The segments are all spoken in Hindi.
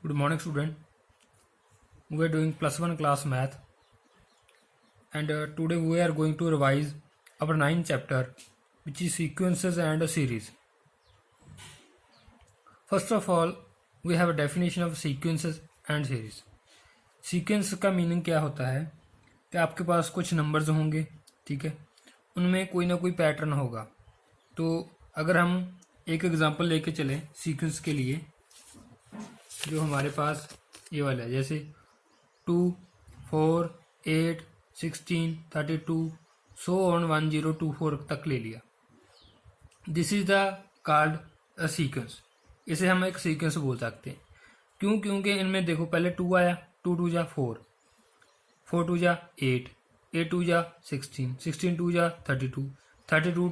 Good morning, student. We are doing +1 class math, and today we are going to revise our 9th chapter, which is sequences and a series. First of all, we have a definition of sequences and series. Sequence का मीनिंग क्या होता है कि आपके पास कुछ नंबर्स होंगे, ठीक है, उनमें कोई ना कोई पैटर्न होगा। तो अगर हम एक एग्जांपल लेके चलें सीक्वेंस के लिए, जो हमारे पास ये वाला है, जैसे 2, 4, 8, 16, 32 सो ऑन 1024 तक ले लिया। This is the called a sequence. इसे हम एक सीक्वेंस बोल सकते हैं। क्यों? क्योंकि इनमें देखो पहले 2 आया, 2 2 जा 4, 4 2 जा 8, 8 2 जा 16, 16 2 जा 32, 32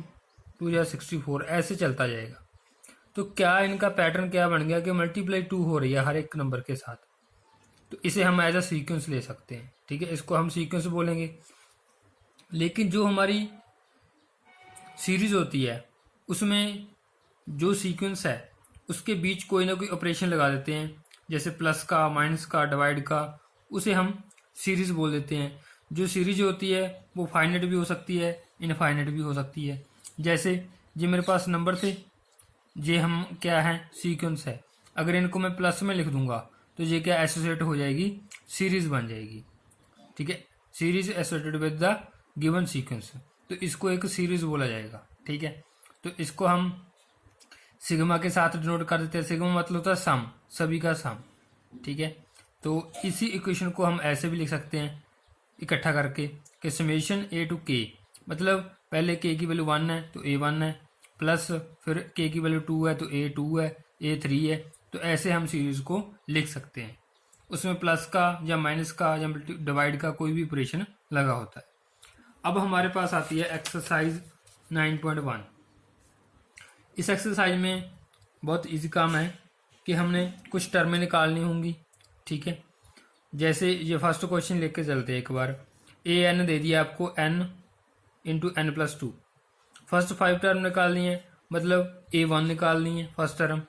2 जा 64, ऐसे चलता जाएगा। तो क्या इनका पैटर्न क्या बन गया कि मल्टीप्लाई 2 हो रही है हर एक नंबर के साथ। तो इसे हम एज अ सीक्वेंस ले सकते हैं, ठीक है, इसको हम सीक्वेंस बोलेंगे। लेकिन जो हमारी सीरीज होती है उसमें जो सीक्वेंस है उसके बीच कोई ना कोई ऑपरेशन लगा देते हैं, जैसे प्लस का, माइनस का, डिवाइड का, उसे हम सीरीज बोल देते हैं। जो सीरीज होती है वो फाइनाइट भी हो सकती है, इनफाइनाइट भी हो सकती है। जैसे ये मेरे पास नंबर थे, ये हम क्या है, सीक्वेंस है। अगर इनको मैं प्लस में लिख दूंगा तो ये क्या एसोसिएट हो जाएगी, सीरीज बन जाएगी, ठीक है, series associated with the given sequence. तो इसको एक सीरीज बोला जाएगा, ठीक है। तो इसको हम सिग्मा के साथ डिनोट कर देते हैं। सिग्मा मतलब होता है सम, सभी का सम, ठीक है। तो इसी इक्वेशन को हम ऐसे भी लिख सकते हैं इकट्ठा करके कि समेशन ए टू के, मतलब पहले के की वैल्यू 1 है तो ए 1 है, प्लस फिर के की वैल्यू 2 है तो ए 2 है, ए 3 है। तो ऐसे हम सीरीज को लिख सकते हैं। उसमें प्लस का या माइनस का या डिवाइड का कोई भी ऑपरेशन लगा होता है। अब हमारे पास आती है एक्सरसाइज 9.1। इस एक्सरसाइज में बहुत इजी काम है कि हमने कुछ टर्में निकालनी होंगी, ठीक है। जैसे ये फर्स्ट क्वेश्चन लेके चलते हैं एक बार। ए एन दे दिया आपको, n into n+2। First 5 term निकालनी है, मतलब a1 निकालनी है first term,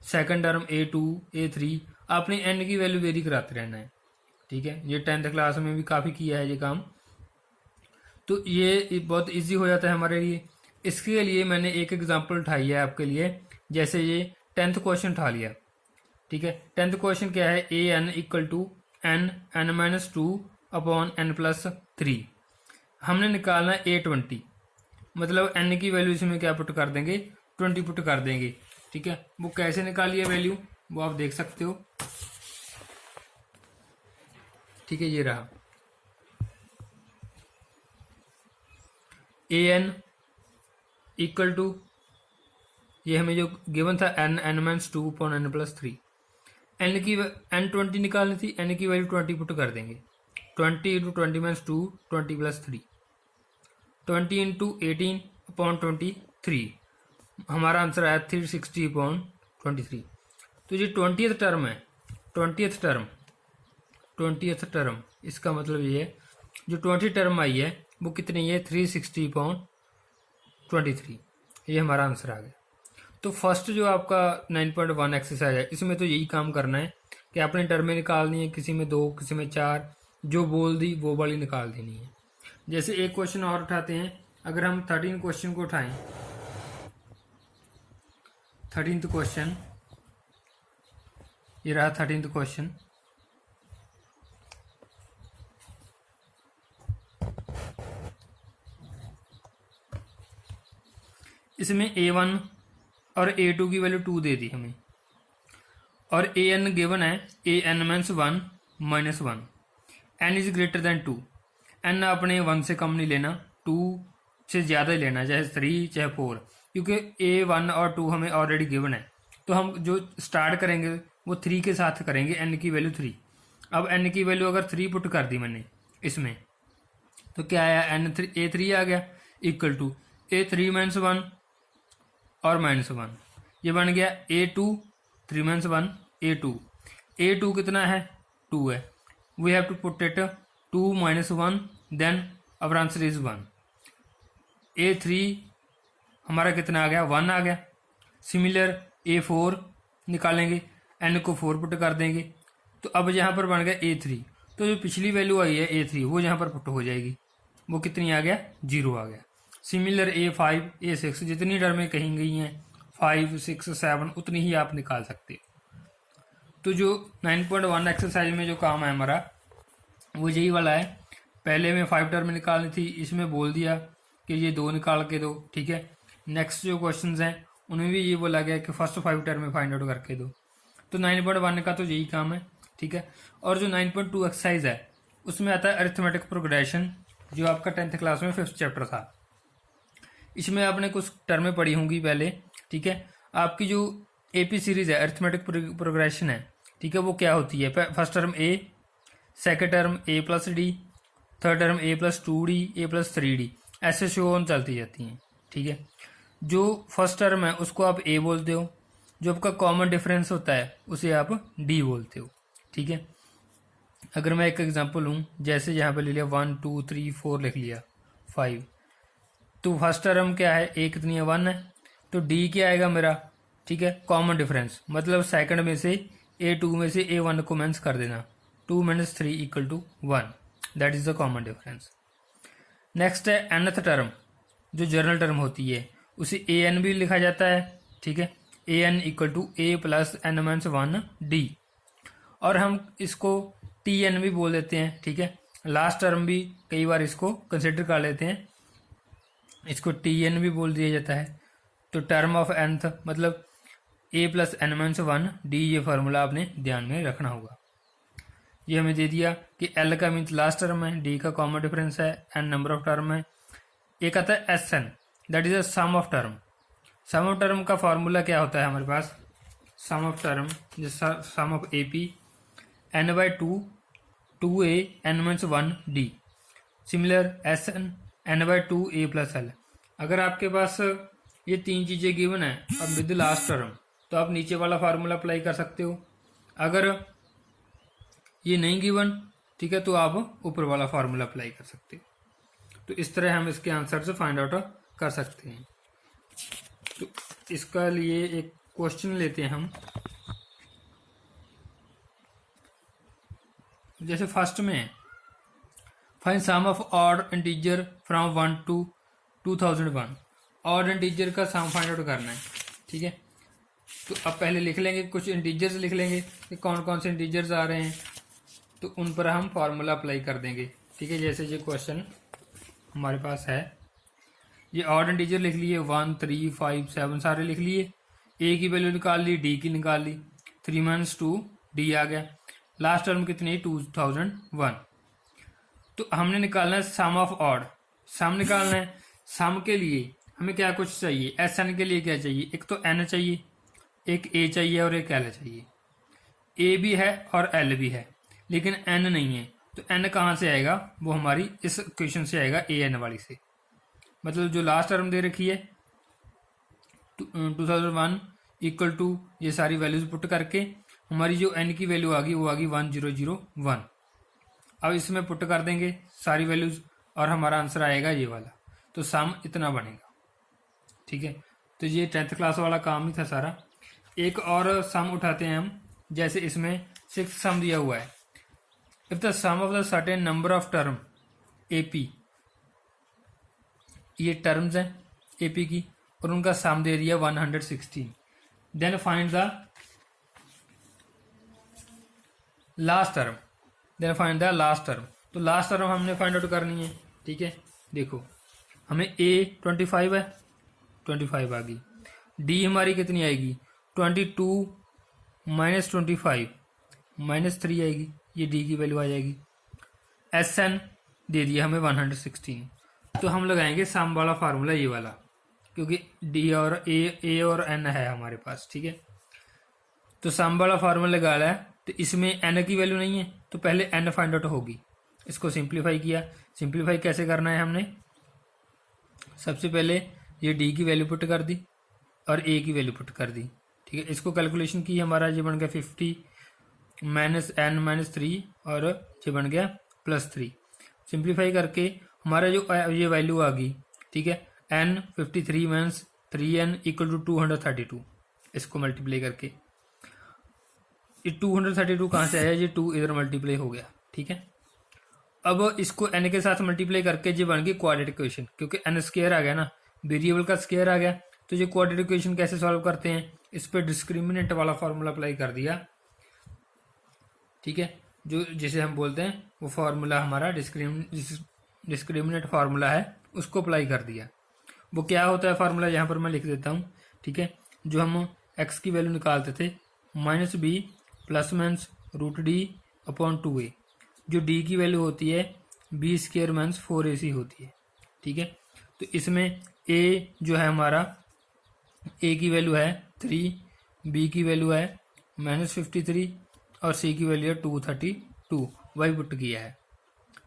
second term a2, a3। आपने n की वैल्यू वेरी कराते रहना है, ठीक है। ये 10th क्लास में भी काफ़ी किया है ये काम। तो ये बहुत इजी हो जाता है हमारे लिए। इसके लिए मैंने एक एग्जांपल उठाई है आपके लिए। जैसे ये 10th क्वेश्चन उठा लिया, ठीक है। 10th क्वेश्चन क्या है, A N equal to n-2 upon n+3। हमने निकालना है A20, मतलब n की वैल्यू इसमें क्या पुट कर देंगे, 20 पुट कर देंगे, ठीक है। वो कैसे निकाली है वैल्यू वो आप देख सकते हो, ठीक है। ये रहा ए एन इक्वल टू, ये हमें जो गिवन था n-2 अपॉन n+3। n की n20 निकालनी थी, n की वैल्यू 20 पुट कर देंगे। 20 इंटू 20-2, 20+3, 20 इंटू 18 अपॉन 23। हमारा आंसर आया 360 अपॉन 23। तो ये 20th टर्म है, 20th टर्म, इसका मतलब ये है जो 20 टर्म आई है वो कितनी है, 360 अपॉन 23। ये हमारा आंसर आ गया। तो फर्स्ट जो आपका 9.1 एक्सरसाइज है, इसमें तो यही काम करना है कि आपने टर्में निकालनी है, किसी में 2 किसी में 4, जो बोल दी वो वाली निकाल देनी है। जैसे एक क्वेश्चन और उठाते हैं। अगर हम 13 क्वेश्चन को उठाएं, 13th क्वेश्चन, ये रहा 13th क्वेश्चन। इसमें a1 और a2 की वैल्यू 2 दे दी हमें, और an गिवन है, an-1 -1, n is greater than 2। n आपने 1 से कम नहीं लेना, 2 से ज़्यादा ही लेना, चाहे 3 चाहे 4, क्योंकि a1 और 2 हमें ऑलरेडी गिवन है। तो हम जो स्टार्ट करेंगे वो 3 के साथ करेंगे, n की वैल्यू 3। अब n की वैल्यू अगर 3 पुट कर दी मैंने इसमें, तो क्या आया, a3 आ गया इक्वल टू a3 -1 और -1। ये बन गया a2, 3 -1 a2। a2 कितना है, 2 है। We have to put it 2 -1, then our answer is 1। a3 हमारा कितना आ गया, 1 आ गया। सिमिलर a4 निकालेंगे, n को 4 पुट कर देंगे, तो अब यहाँ पर बन गया A3। तो जो पिछली वैल्यू आई है A3 वो यहाँ पर पुट हो जाएगी, वो कितनी आ गया 0 आ गया। सिमिलर A5 A6 जितनी टर्में कहीं गई हैं 5 6 7 उतनी ही आप निकाल सकते हो। तो जो 9.1 एक्सरसाइज में जो काम है हमारा वो यही वाला है। पहले में 5 टर्म निकालनी थी, इसमें बोल दिया कि ये 2 निकाल के दो, ठीक है। नेक्स्ट जो क्वेश्चंस हैं उनमें भी ये बोला गया कि फर्स्ट 5 टर्म फाइंड आउट करके दो। तो 9.1 का तो यही काम है, ठीक है। और जो 9.2 एक्सरसाइज है उसमें आता है अरिथमेटिक प्रोग्रेशन, जो आपका 10th क्लास में 5th चैप्टर था। इसमें आपने कुछ टर्में पढ़ी होंगी पहले, ठीक है। आपकी जो AP सीरीज है अरिथमेटिक प्रोग्रेशन है, ठीक है, वो क्या होती है? First term A, second term A+D, third term A+2D, A+3D, ऐसे शो ऑन चलती जाती हैं, ठीक है। जो फर्स्ट टर्म है उसको आप A बोलते हो, जो आपका कॉमन डिफरेंस होता है उसे आप D बोलते हो, ठीक है। अगर मैं एक एग्जांपल लूँ, जैसे यहाँ पे ले लिया 1 2 3 4 लिख लिया 5, तो फर्स्ट टर्म क्या है? A कितनी है? 1 है, तो D क्या आएगा मेरा? ठीक है, कॉमन डिफरेंस, मतलब सेकंड में से A2 में से A1 को माइनस कर देना, 2 - 3 = 1, that is the common difference. Next है nth टर्म, जो जर्नल टर्म होती है उसे an भी लिखा जाता है, ठीक है। an = A + n - 1D, और हम इसको tn भी बोल देते हैं, ठीक है। लास्ट टर्म भी कई बार इसको कंसिडर कर लेते हैं, इसको tn भी बोल दिया जाता है। तो टर्म ऑफ nth मतलब A + n - 1D, ये फार्मूला आपने ध्यान में रखना होगा। ये हमें दे दिया कि L का मीन्स लास्ट टर्म है, D का कॉमन डिफरेंस है, n नंबर ऑफ टर्म है। एक आता है SN, that is a sum of term. Sum of term का फार्मूला क्या होता है हमारे पास? Sum of term sum of AP n/2 2A n - 1D, similar SN n/2 A + L। अगर आपके पास ये तीन चीज़ें गिवन है अब विद लास्ट टर्म, तो आप नीचे वाला फार्मूला अप्लाई कर सकते हो। अगर ये नहीं गिवन, ठीक है, तो आप ऊपर वाला फार्मूला अप्लाई कर सकते हो। तो इस तरह हम इसके आंसर से फाइंड आउट कर सकते हैं। तो इसका लिए एक क्वेश्चन लेते हैं हम। जैसे फर्स्ट में find sum of odd integer from 1 to 2001, odd integer का सम फाइंड आउट करना है, ठीक है। तो अब पहले लिख लेंगे, कुछ इंटीजर्स लिख लेंगे कि कौन कौन से इंटीजर्स आ रहे हैं, तो उन पर हम फार्मूला अप्लाई कर देंगे, ठीक है। जैसे ये क्वेश्चन हमारे पास है, ये ऑड इंटीजर लिख लिए 1 3 5 7 सारे लिख लिए, A की वैल्यू निकाल ली, D की निकाल ली, 3 - 2 D आ गया। लास्ट टर्म कितनी? 2001। तो हमने निकालना है सम ऑफ ऑड, सम निकालना है। सम के लिए हमें क्या कुछ चाहिए? SN के लिए क्या चाहिए? एक तो N चाहिए, एक A चाहिए और एक L चाहिए। A भी है और L भी है, लेकिन N नहीं है। तो N कहाँ से आएगा? वो हमारी इस इक्वेशन से आएगा, AN वाली से। मतलब जो लास्ट टर्म दे रखी है 2001 = ये सारी वैल्यूज पुट करके हमारी जो N की वैल्यू आ गई वो आ गई 1001। अब इसमें पुट कर देंगे सारी वैल्यूज और हमारा आंसर आएगा ये वाला। तो सम इतना बनेगा, ठीक है। तो ये 10th क्लास वाला काम ही था सारा। एक और सम उठाते हैं हम, जैसे इसमें 6th सम दिया हुआ है। If the sum of the certain number of term AP, ये टर्म्स हैं AP की, और उनका सम दे दिया 116, then find the last term, then find the last term. तो लास्ट टर्म हमने फाइंड आउट करनी है, ठीक है। देखो हमें A 25 है, 25 आ गई। D हमारी कितनी आएगी? 22 - 25 -3 आएगी, ये D की वैल्यू आ जाएगी। SN दे दिया हमें 116। तो हम लगाएंगे सम वाला फार्मूला, ये वाला, क्योंकि D और A और N है हमारे पास, ठीक है। तो सम वाला फार्मूला लगा रहा है, तो इसमें N की वैल्यू नहीं है, तो पहले N फाइंड आउट होगी। इसको सिंप्लीफाई किया। सिंप्लीफाई कैसे करना है? हमने सबसे पहले ये D की वैल्यू पुट कर दी और A की वैल्यू पुट कर दी, ठीक है। इसको कैलकुलेशन की, हमारा ये बन गया 50 - N - 3 और ये बन गया +3। सिंप्लीफाई करके हमारा जो ये वैल्यू आ गई, ठीक है। N 53 - 3N = 232, इसको मल्टीप्लाई करके ये 232 कहाँ से आया, ये 2 इधर मल्टीप्लाई हो गया, ठीक है। अब इसको n के साथ मल्टीप्लाई करके ये बन गई क्वाड्रेटिक इक्वेशन, क्योंकि n स्क्वायर आ गया ना, वेरिएबल का स्क्वायर आ गया। तो ये क्वाड्रेटिक इक्वेशन कैसे सॉल्व करते हैं, इस पर डिस्क्रिमिनेंट वाला फार्मूला अप्लाई कर दिया, ठीक है। जो जिसे हम बोलते हैं वो फार्मूला हमारा डिस्क्रिमिनेंट फार्मूला है, उसको अप्लाई कर दिया। वो क्या होता है फार्मूला, यहाँ पर मैं लिख देता हूँ, ठीक है। जो हम x की वैल्यू निकालते थे -b प्लस माइनस √d/2a, जो d की वैल्यू होती है b² - 4ac होती है, ठीक है। तो इसमें a जो है हमारा, a की वैल्यू है 3, b की वैल्यू है -53 और c की वैल्यू है 232, वही पुट किया है,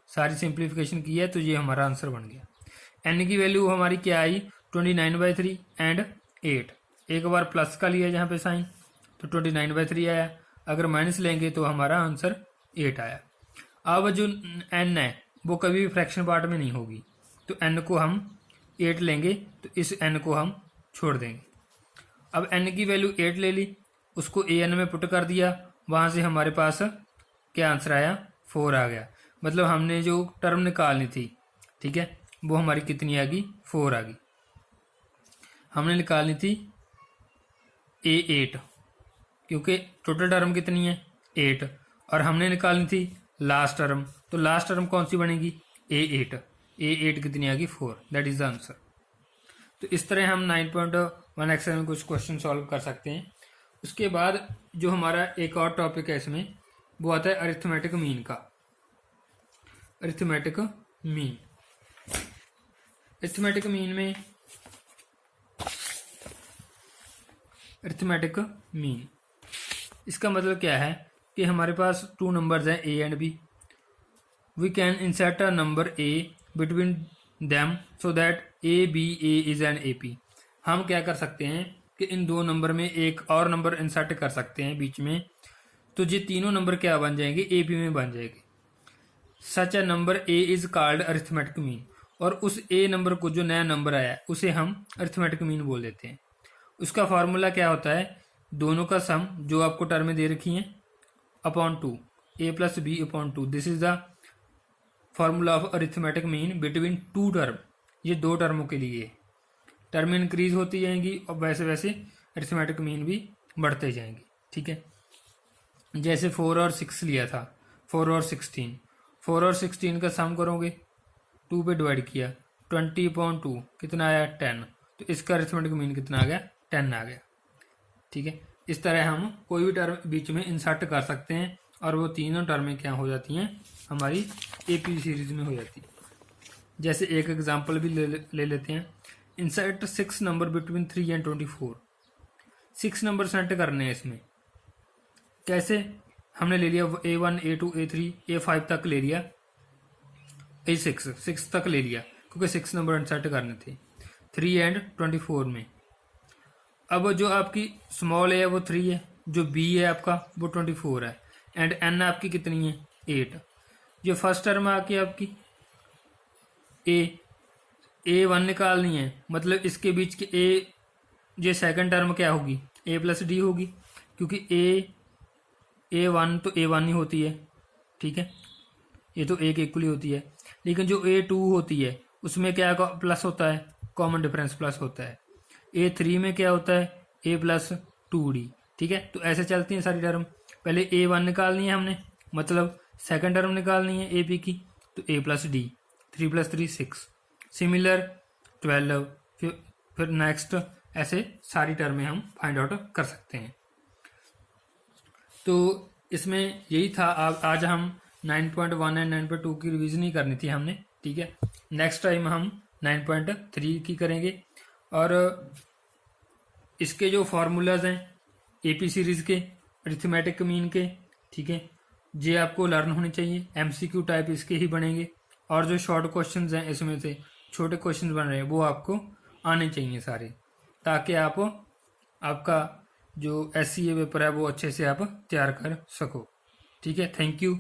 सारी सिंप्लीफिकेशन की है, तो ये हमारा आंसर बन गया। n की वैल्यू हमारी क्या आई, 29/3 एंड 8, एक बार प्लस का लिया जहाँ पे साइन, तो 29/3 आया। अगर माइनस लेंगे तो हमारा आंसर 8 आया। अब जो n है वो कभी भी फ्रैक्शन पार्ट में नहीं होगी, तो n को हम 8 लेंगे, तो इस n को हम छोड़ देंगे। अब n की वैल्यू 8 ले ली, उसको an में पुट कर दिया, वहाँ से हमारे पास क्या आंसर आया, 4 आ गया। मतलब हमने जो टर्म निकालनी थी, ठीक है, वो हमारी कितनी आ गई, 4 आ गई। हमने निकालनी थी A8, क्योंकि टोटल टर्म कितनी है 8, और हमने निकालनी थी लास्ट टर्म, तो लास्ट टर्म कौन सी बनेगी, A8 कितनी आ गई, 4, दैट इज द आंसर। तो इस तरह हम 9.1 एक्सरसाइज में कुछ क्वेश्चन सॉल्व कर सकते हैं। उसके बाद जो हमारा एक और टॉपिक है इसमें, वो आता है अरिथमेटिक मीन का। अरिथमेटिक मीन, अरिथमेटिक मीन में अरिथमेटिक मीन इसका मतलब क्या है कि हमारे पास 2 नंबर्स हैं a and b, we can insert a number a between them so that a is an AP। हम क्या कर सकते हैं कि इन 2 नंबर में एक और नंबर इंसर्ट कर सकते हैं बीच में, तो ये तीनों नंबर क्या बन जाएंगे, AP में बन जाएंगे। Such a number a is called arithmetic mean, और उस a नंबर को जो नया नंबर आया है उसे हम अरिथमेटिक मीन बोल देते हैं। उसका फार्मूला क्या होता है, दोनों का सम जो आपको टर्में दे रखी हैं upon 2, a + b/2, this is the formula of arithmetic mean between 2 term. ये 2 टर्मों के लिए टर्म इंक्रीज होती जाएंगी और वैसे वैसे अरिथमेटिक मीन भी बढ़ते जाएंगे, ठीक है। जैसे 4 और 6 लिया था, 4 और 16, 4 और 16 का सम करोगे, 2 पे डिवाइड किया, 20/2 कितना आया, 10, तो इसका अरिथमेटिक मीन कितना आ गया, 10 आ गया, ठीक है। इस तरह हम कोई भी टर्म बीच में इंसर्ट कर सकते हैं और वो तीनों टर्में क्या हो जाती हैं, हमारी AP सीरीज में हो जाती है। जैसे एक एग्जांपल भी ले लेते हैं, insert 6 number between 3 and 24। 6 number set करने हैं इसमें, कैसे, हमने ले लिया A1 A2 A3 A5 तक ले लिया, A6 तक ले लिया, क्योंकि 6 नंबर इंसर्ट करने थे 3 एंड 24 में। अब जो आपकी स्मॉल है वो 3 है, जो B है आपका वो 24 है, एंड N आपकी कितनी है, 8। जो फर्स्ट टर्म आके आपकी A1 निकालनी है, मतलब इसके बीच के ये सेकंड टर्म क्या होगी, A + D होगी, क्योंकि A1 तो A1 ही होती है, ठीक है, ये तो एक इक्वली होती है। लेकिन जो A2 होती है उसमें क्या प्लस होता है, कॉमन डिफरेंस प्लस होता है। A3 में क्या होता है, A + 2D, ठीक है। तो ऐसे चलती हैं सारी टर्म। पहले A1 निकालनी है हमने, मतलब सेकंड टर्म निकालनी है AP की, तो A + D, 3 + 3 6, सिमिलर 12, फिर नेक्स्ट, ऐसे सारी टर्में हम फाइंड आउट कर सकते हैं। तो इसमें यही था, आज हम 9.1 एंड 9.2 की रिवीजन ही करनी थी हमने, ठीक है। नेक्स्ट टाइम हम 9.3 की करेंगे, और इसके जो फार्मूलाज हैं AP सीरीज के, अरिथमेटिक मीन के, ठीक है, ये आपको लर्न होने चाहिए। MCQ टाइप इसके ही बनेंगे, और जो शॉर्ट क्वेश्चंस हैं इसमें से छोटे क्वेश्चंस बन रहे हैं वो आपको आने चाहिए सारे, ताकि आपका जो SCA पेपर है वो अच्छे से आप तैयार कर सको, ठीक है। Thank you.